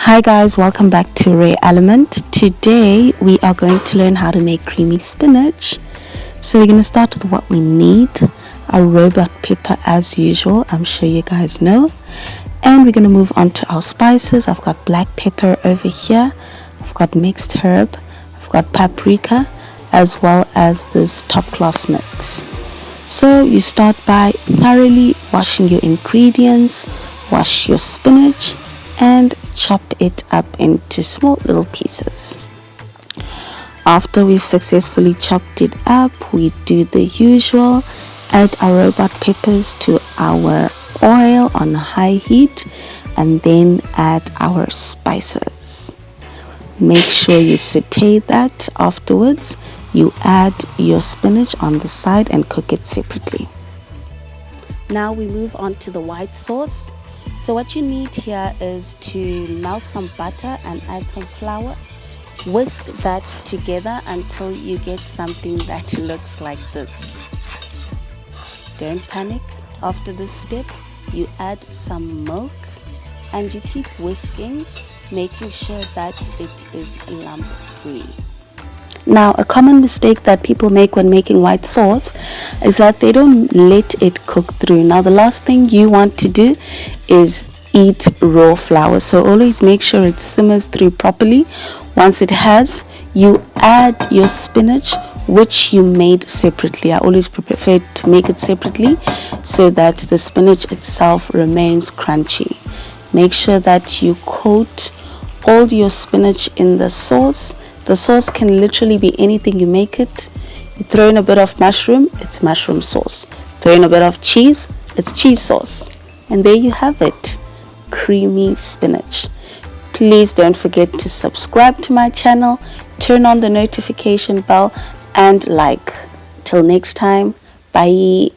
Hi guys, welcome back to Aromat. Today we are going to learn how to make creamy spinach. So we're going to start with what we need. Aromat pepper as usual, I'm sure you guys know. And we're going to move on to our spices. I've got black pepper over here. I've got mixed herb. I've got paprika as well as this top class mix. So you start by thoroughly washing your ingredients, wash your spinach and chop it up into small little pieces. After we've successfully chopped it up, we do the usual, add our robot peppers to our oil on high heat and then add our spices. Make sure you saute that. Afterwards you add your spinach on the side and cook it separately. Now we move on to the white sauce. So what you need here is to melt some butter and add some flour. Whisk that together until you get something that looks like this. Don't panic. After this step, you add some milk and you keep whisking, making sure that it is lump free. Now, a common mistake that people make when making white sauce is that they don't let it cook through. Now, the last thing you want to do is eat raw flour. So always make sure it simmers through properly. Once it has, you add your spinach, which you made separately. I always prefer to make it separately so that the spinach itself remains crunchy. Make sure that you coat all your spinach in the sauce. The sauce can literally be anything you make it. You throw in a bit of mushroom, it's mushroom sauce. Throw in a bit of cheese, it's cheese sauce. And there you have it, creamy spinach. Please don't forget to subscribe to my channel, turn on the notification bell and like. Till next time, bye.